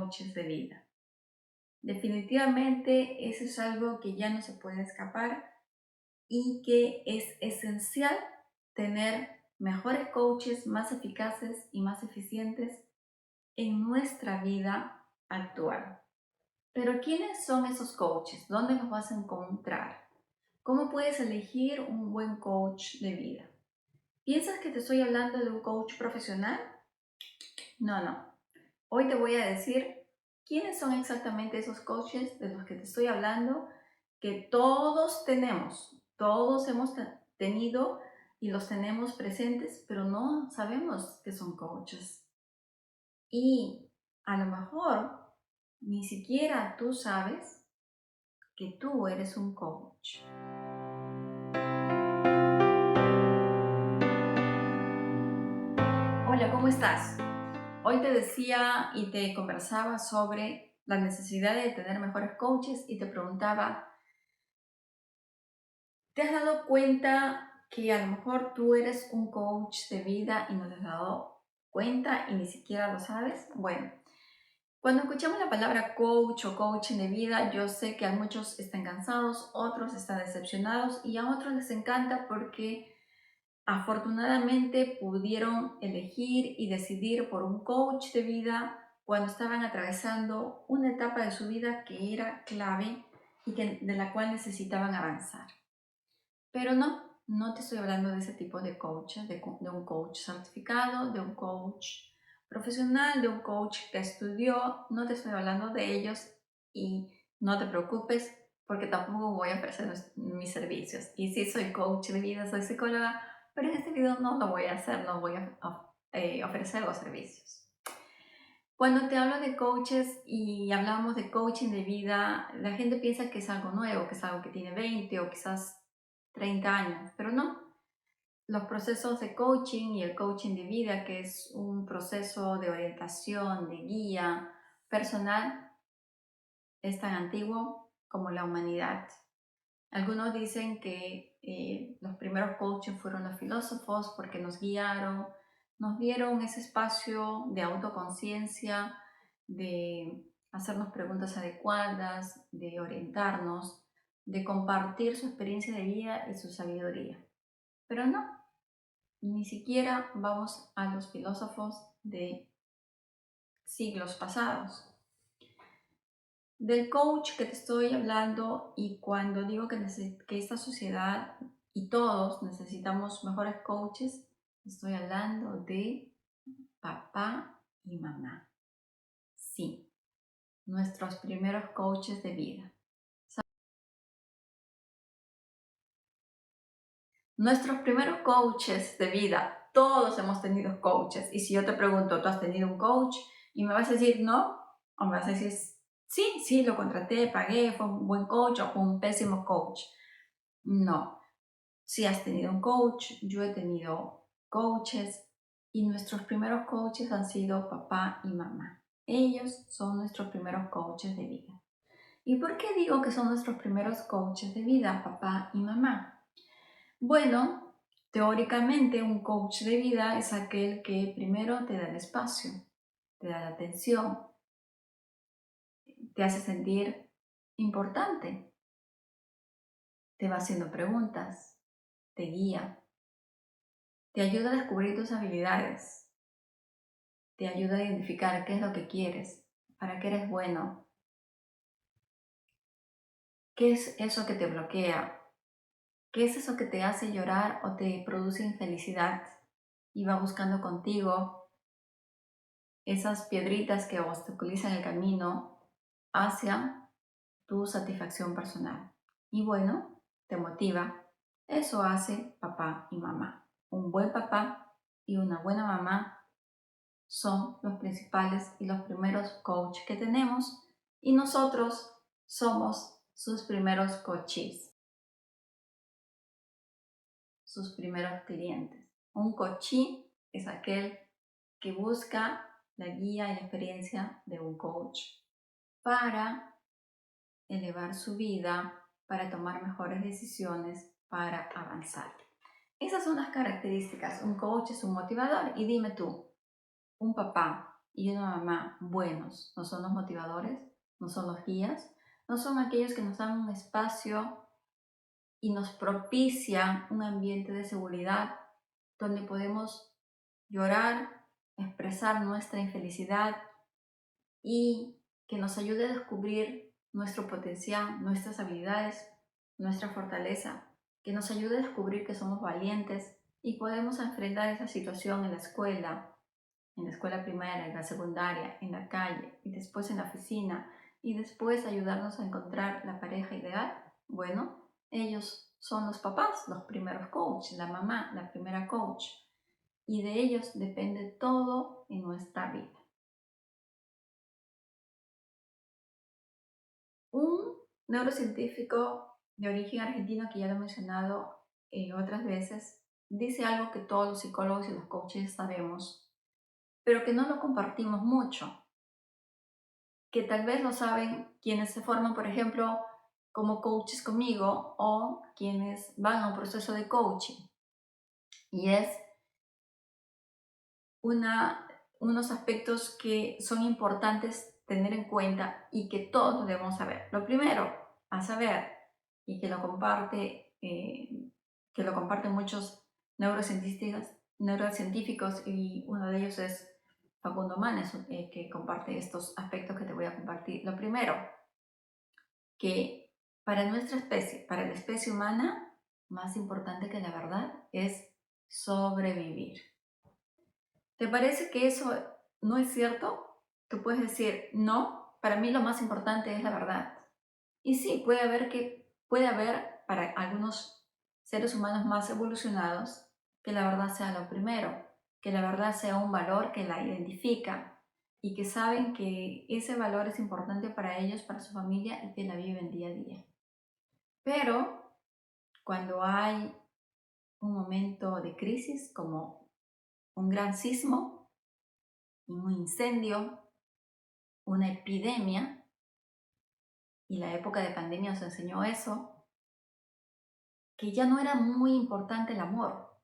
coaches de vida. Definitivamente eso es algo que ya no se puede escapar y que es esencial tener mejores coaches más eficaces y más eficientes en nuestra vida actual. Pero ¿quiénes son esos coaches? ¿Dónde los vas a encontrar? ¿Cómo puedes elegir un buen coach de vida? ¿Piensas que te estoy hablando de un coach profesional? No. Hoy te voy a decir quiénes son exactamente esos coaches de los que te estoy hablando, que todos tenemos, todos hemos tenido y los tenemos presentes, pero no sabemos que son coaches. Y a lo mejor ni siquiera tú sabes que tú eres un coach. Hola, ¿cómo estás? Hoy te decía y te conversaba sobre la necesidad de tener mejores coaches y te preguntaba, ¿te has dado cuenta que a lo mejor tú eres un coach de vida y no te has dado cuenta y ni siquiera lo sabes? Bueno, cuando escuchamos la palabra coach o coaching de vida, yo sé que a muchos están cansados, otros están decepcionados y a otros les encanta porque afortunadamente pudieron elegir y decidir por un coach de vida cuando estaban atravesando una etapa de su vida que era clave y de la cual necesitaban avanzar. Pero no te estoy hablando de ese tipo de coach, de un coach certificado, de un coach profesional, de un coach que estudió. No te estoy hablando de ellos y no te preocupes porque tampoco voy a ofrecer mis servicios. Y sí, soy coach de vida, soy psicóloga, pero en este video no lo voy a hacer, no voy a ofrecer los servicios. Cuando te hablo de coaches y hablamos de coaching de vida, la gente piensa que es algo nuevo, que es algo que tiene 20 o quizás 30 años, pero no. Los procesos de coaching y el coaching de vida, que es un proceso de orientación, de guía personal, es tan antiguo como la humanidad. Algunos dicen que los primeros coaches fueron los filósofos porque nos guiaron, nos dieron ese espacio de autoconciencia, de hacernos preguntas adecuadas, de orientarnos, de compartir su experiencia de vida y su sabiduría. Pero no, ni siquiera vamos a los filósofos de siglos pasados. Del coach que te estoy hablando y cuando digo que esta sociedad y todos necesitamos mejores coaches, estoy hablando de papá y mamá. Sí, nuestros primeros coaches de vida. Nuestros primeros coaches de vida, todos hemos tenido coaches. Y si yo te pregunto, ¿tú has tenido un coach? Y me vas a decir no, o me vas a decir sí, lo contraté, pagué, fue un buen coach o fue un pésimo coach. No, si has tenido un coach, yo he tenido coaches y nuestros primeros coaches han sido papá y mamá. Ellos son nuestros primeros coaches de vida. ¿Y por qué digo que son nuestros primeros coaches de vida, papá y mamá? Bueno, teóricamente un coach de vida es aquel que primero te da el espacio, te da la atención, te hace sentir importante, te va haciendo preguntas, te guía, te ayuda a descubrir tus habilidades, te ayuda a identificar qué es lo que quieres, para qué eres bueno, qué es eso que te bloquea, qué es eso que te hace llorar o te produce infelicidad y va buscando contigo esas piedritas que obstaculizan el camino hacia tu satisfacción personal. Y bueno, te motiva. Eso hace papá y mamá. Un buen papá y una buena mamá son los principales y los primeros coaches que tenemos y nosotros somos sus primeros coaches, sus primeros clientes. Un coachee es aquel que busca la guía y la experiencia de un coach para elevar su vida, para tomar mejores decisiones, para avanzar. Esas son las características. Un coach es un motivador. Y dime tú, un papá y una mamá buenos. No son los motivadores, no son los guías, no son aquellos que nos dan un espacio y nos propician un ambiente de seguridad donde podemos llorar, expresar nuestra infelicidad y que nos ayude a descubrir nuestro potencial, nuestras habilidades, nuestra fortaleza, que nos ayude a descubrir que somos valientes y podemos enfrentar esa situación en la escuela primaria, en la secundaria, en la calle y después en la oficina y después ayudarnos a encontrar la pareja ideal. Bueno, ellos son los papás, los primeros coaches, la mamá, la primera coach, y de ellos depende todo en nuestra vida. Un neurocientífico de origen argentino, que ya lo he mencionado otras veces, dice algo que todos los psicólogos y los coaches sabemos, pero que no lo compartimos mucho, que tal vez lo saben quienes se forman, por ejemplo, como coaches conmigo o quienes van a un proceso de coaching. Y es unos aspectos que son importantes tener en cuenta y que todos debemos saber. Lo primero a saber, y que lo comparten muchos neurocientíficos, y uno de ellos es Facundo Manes, que comparte estos aspectos que te voy a compartir. Lo primero, que para nuestra especie, para la especie humana, más importante que la verdad es sobrevivir. ¿Te parece que eso no es cierto? Tú puedes decir, no, para mí lo más importante es la verdad. Y sí, puede haber para algunos seres humanos más evolucionados que la verdad sea lo primero, que la verdad sea un valor que la identifica y que saben que ese valor es importante para ellos, para su familia y que la viven día a día. Pero cuando hay un momento de crisis como un gran sismo, un incendio, una epidemia, y la época de pandemia nos enseñó eso, que ya no era muy importante el amor,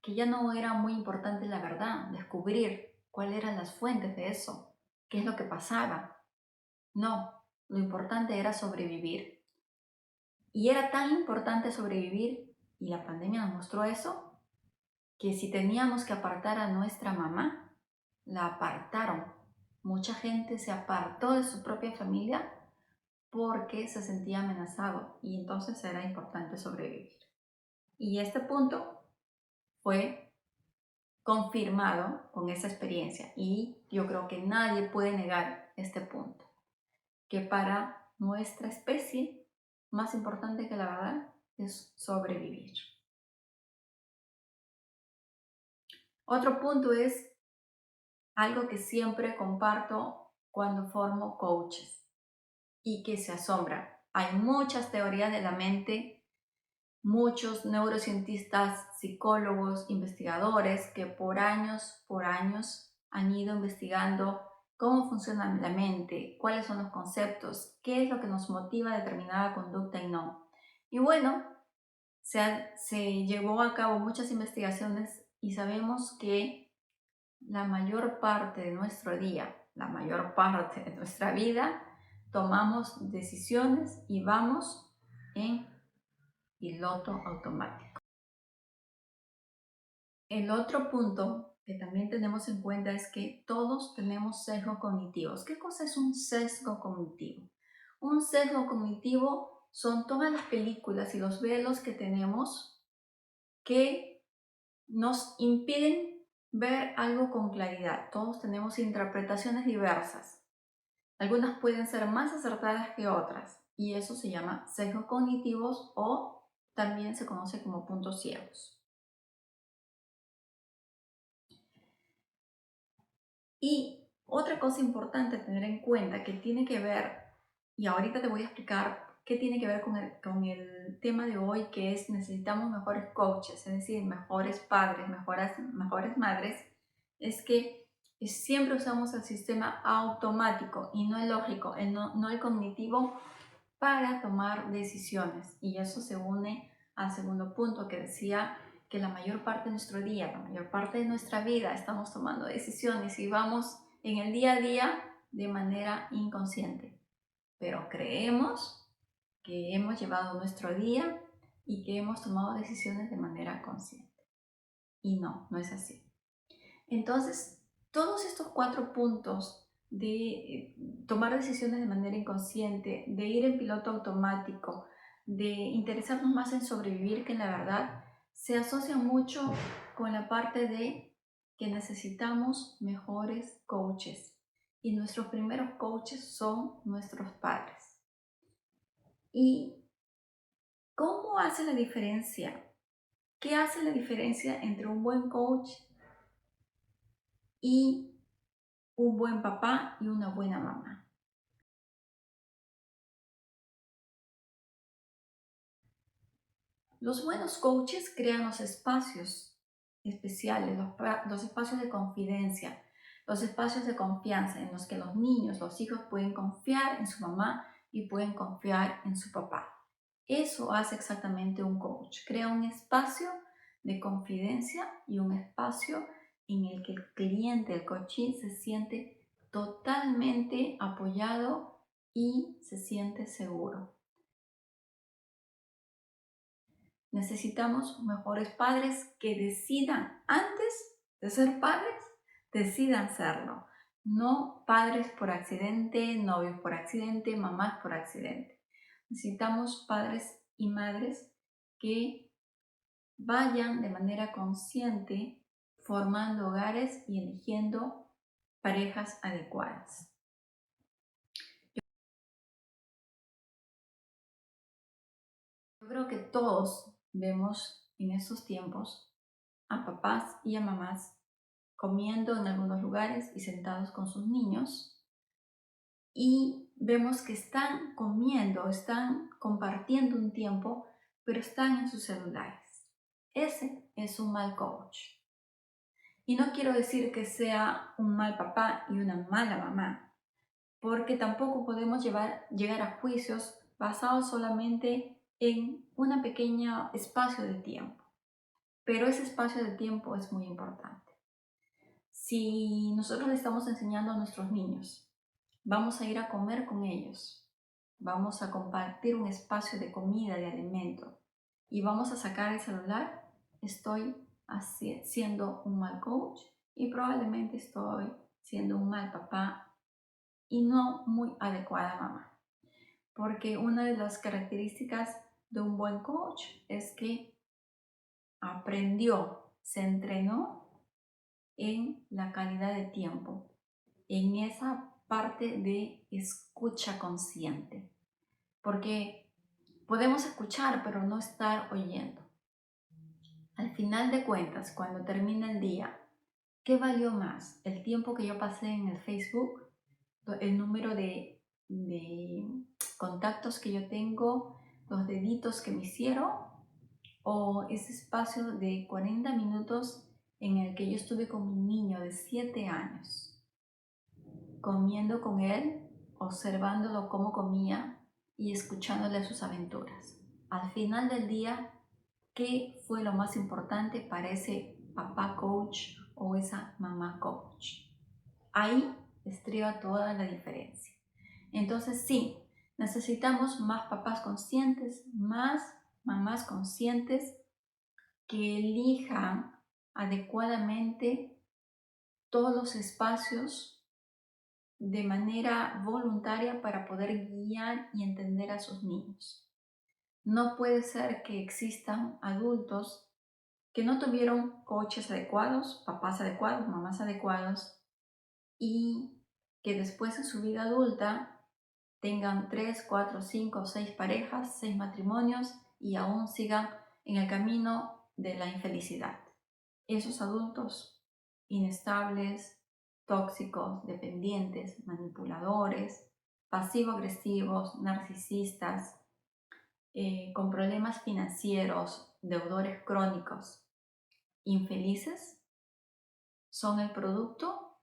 que ya no era muy importante la verdad, descubrir cuáles eran las fuentes de eso, qué es lo que pasaba. No, lo importante era sobrevivir. Y era tan importante sobrevivir, y la pandemia nos mostró eso, que si teníamos que apartar a nuestra mamá, la apartaron. Mucha gente se apartó de su propia familia porque se sentía amenazado y entonces era importante sobrevivir. Y este punto fue confirmado con esa experiencia y yo creo que nadie puede negar este punto, que para nuestra especie más importante que la verdad es sobrevivir. Otro punto es algo que siempre comparto cuando formo coaches y que se asombra. Hay muchas teorías de la mente, muchos neurocientistas, psicólogos, investigadores que por años han ido investigando cómo funciona la mente, cuáles son los conceptos, qué es lo que nos motiva a determinada conducta y no. Y bueno, se llevó a cabo muchas investigaciones y sabemos que la mayor parte de nuestro día, la mayor parte de nuestra vida, tomamos decisiones y vamos en piloto automático. El otro punto que también tenemos en cuenta es que todos tenemos sesgos cognitivos. ¿Qué cosa es un sesgo cognitivo? Un sesgo cognitivo son todas las películas y los velos que tenemos que nos impiden ver algo con claridad. Todos tenemos interpretaciones diversas. Algunas pueden ser más acertadas que otras y eso se llama sesgos cognitivos o también se conoce como puntos ciegos. Y otra cosa importante a tener en cuenta que tiene que ver, y ahorita te voy a explicar qué tiene que ver con el tema de hoy, que es necesitamos mejores coaches, es decir, mejores padres, mejores madres, es que siempre usamos el sistema automático y no el lógico, no el cognitivo para tomar decisiones. Y eso se une al segundo punto que decía que la mayor parte de nuestro día, la mayor parte de nuestra vida estamos tomando decisiones y vamos en el día a día de manera inconsciente, pero creemos que hemos llevado nuestro día y que hemos tomado decisiones de manera consciente. Y no, no es así. Entonces, todos estos 4 puntos de tomar decisiones de manera inconsciente, de ir en piloto automático, de interesarnos más en sobrevivir que en la verdad, se asocian mucho con la parte de que necesitamos mejores coaches. Y nuestros primeros coaches son nuestros padres. ¿Y cómo hace la diferencia? ¿Qué hace la diferencia entre un buen coach y un buen papá y una buena mamá? Los buenos coaches crean los espacios especiales, los espacios de confidencia, los espacios de confianza en los que los niños, los hijos pueden confiar en su mamá y pueden confiar en su papá. Eso hace exactamente un coach. Crea un espacio de confidencia y un espacio en el que el cliente, el coachee, se siente totalmente apoyado y se siente seguro. Necesitamos mejores padres que decidan, antes de ser padres, decidan serlo. No padres por accidente, novios por accidente, mamás por accidente. Necesitamos padres y madres que vayan de manera consciente formando hogares y eligiendo parejas adecuadas. Yo creo que todos vemos en estos tiempos a papás y a mamás comiendo en algunos lugares y sentados con sus niños, y vemos que están comiendo, están compartiendo un tiempo, pero están en sus celulares. Ese es un mal coach. Y no quiero decir que sea un mal papá y una mala mamá, porque tampoco podemos llegar a juicios basados solamente en un pequeño espacio de tiempo. Pero ese espacio de tiempo es muy importante. Si nosotros le estamos enseñando a nuestros niños, vamos a ir a comer con ellos, vamos a compartir un espacio de comida, de alimento, y vamos a sacar el celular, estoy siendo un mal coach y probablemente estoy siendo un mal papá y no muy adecuada mamá. Porque una de las características de un buen coach es que aprendió, se entrenó en la calidad de tiempo, en esa parte de escucha consciente. Porque podemos escuchar, pero no estar oyendo. Al final de cuentas, cuando termina el día, ¿qué valió más? ¿El tiempo que yo pasé en el Facebook? ¿El número de contactos que yo tengo? ¿Los deditos que me hicieron? ¿O ese espacio de 40 minutos en el que yo estuve con mi niño de 7 años, comiendo con él, observándolo cómo comía y escuchándole sus aventuras? Al final del día, ¿qué fue lo más importante para ese papá coach o esa mamá coach? Ahí estriba toda la diferencia. Entonces sí, necesitamos más papás conscientes, más mamás conscientes que elijan adecuadamente todos los espacios de manera voluntaria para poder guiar y entender a sus niños. No puede ser que existan adultos que no tuvieron coaches adecuados, papás adecuados, mamás adecuados, y que después en su vida adulta tengan 3, 4, 5, 6 parejas, 6 matrimonios y aún sigan en el camino de la infelicidad. Esos adultos inestables, tóxicos, dependientes, manipuladores, pasivo-agresivos, narcisistas, con problemas financieros, deudores crónicos, infelices, son el producto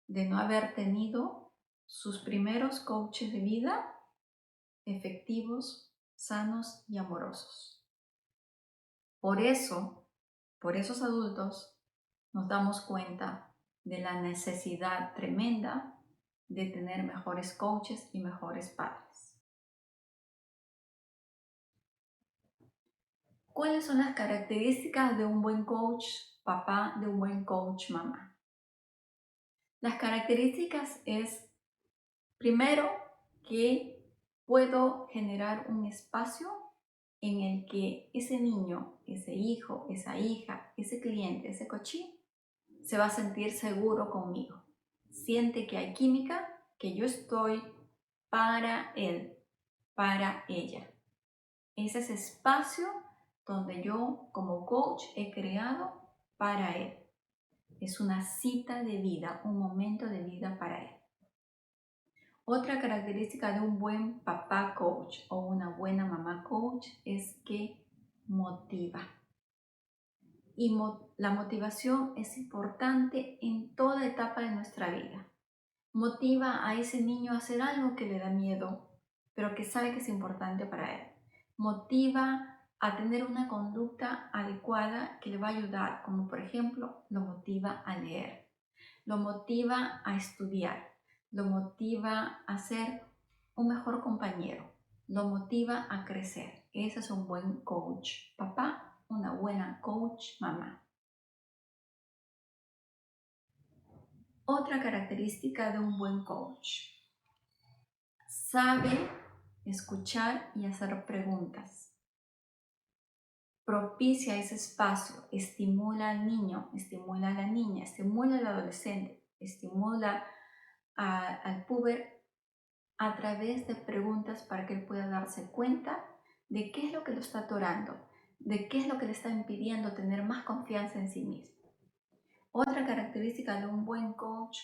de no haber tenido sus primeros coaches de vida efectivos, sanos y amorosos. Por eso, por esos adultos, nos damos cuenta de la necesidad tremenda de tener mejores coaches y mejores padres. ¿Cuáles son las características de un buen coach papá, de un buen coach mamá? Las características es, primero, que puedo generar un espacio en el que ese niño, ese hijo, esa hija, ese cliente, ese coachí, se va a sentir seguro conmigo. Siente que hay química, que yo estoy para él, para ella. Es ese espacio donde yo como coach he creado para él. Es una cita de vida, un momento de vida para él. Otra característica de un buen papá coach o una buena mamá coach es que motiva. Y la motivación es importante en toda etapa de nuestra vida. Motiva a ese niño a hacer algo que le da miedo, pero que sabe que es importante para él. Motiva a tener una conducta adecuada que le va a ayudar, como por ejemplo, lo motiva a leer, lo motiva a estudiar, lo motiva a ser un mejor compañero, lo motiva a crecer. Ese es un buen coach papá, una buena coach mamá. Otra característica de un buen coach: sabe escuchar y hacer preguntas. Propicia ese espacio, estimula al niño, estimula a la niña, estimula al adolescente, estimula al puber a través de preguntas para que él pueda darse cuenta de qué es lo que lo está atorando, de qué es lo que le está impidiendo tener más confianza en sí mismo. Otra característica de un buen coach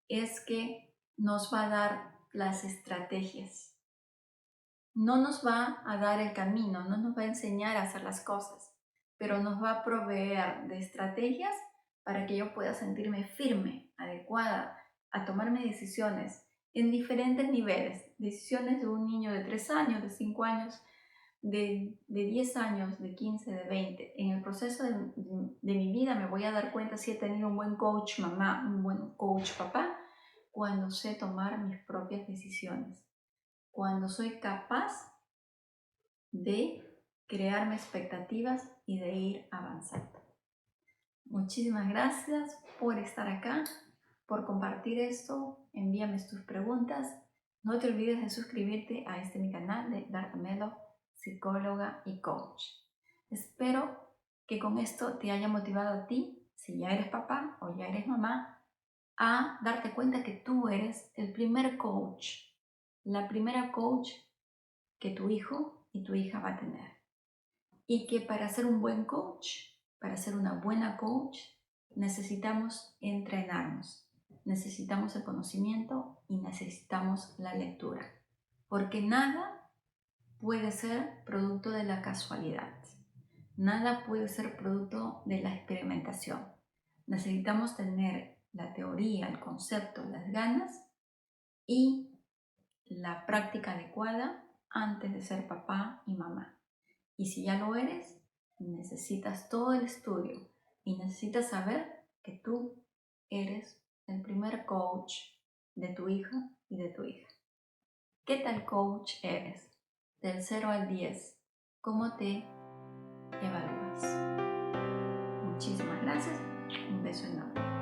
es que nos va a dar las estrategias. No nos va a dar el camino, no nos va a enseñar a hacer las cosas, pero nos va a proveer de estrategias para que yo pueda sentirme firme, adecuada, a tomarme decisiones en diferentes niveles. Decisiones de un niño de 3 años, de 5 años, de 10 años, de 15, de 20. En el proceso de mi vida me voy a dar cuenta si he tenido un buen coach mamá, un buen coach papá, cuando sé tomar mis propias decisiones, cuando soy capaz de crearme expectativas y de ir avanzando. Muchísimas gracias por estar acá, por compartir esto. Envíame tus preguntas. No te olvides de suscribirte a mi canal de Darta Melo, psicóloga y coach. Espero que con esto te haya motivado a ti, si ya eres papá o ya eres mamá, a darte cuenta que tú eres el primer coach, la primera coach que tu hijo y tu hija va a tener. Y que para ser un buen coach, para ser una buena coach, necesitamos entrenarnos, necesitamos el conocimiento y necesitamos la lectura, porque nada puede ser producto de la casualidad, nada puede ser producto de la experimentación. Necesitamos tener la teoría, el concepto, las ganas y la práctica adecuada antes de ser papá y mamá. Y si ya lo eres, necesitas todo el estudio y necesitas saber que tú eres el primer coach de tu hijo y de tu hija. ¿Qué tal coach eres? Del 0 al 10, ¿cómo te evalúas? Muchísimas gracias. Un beso enorme.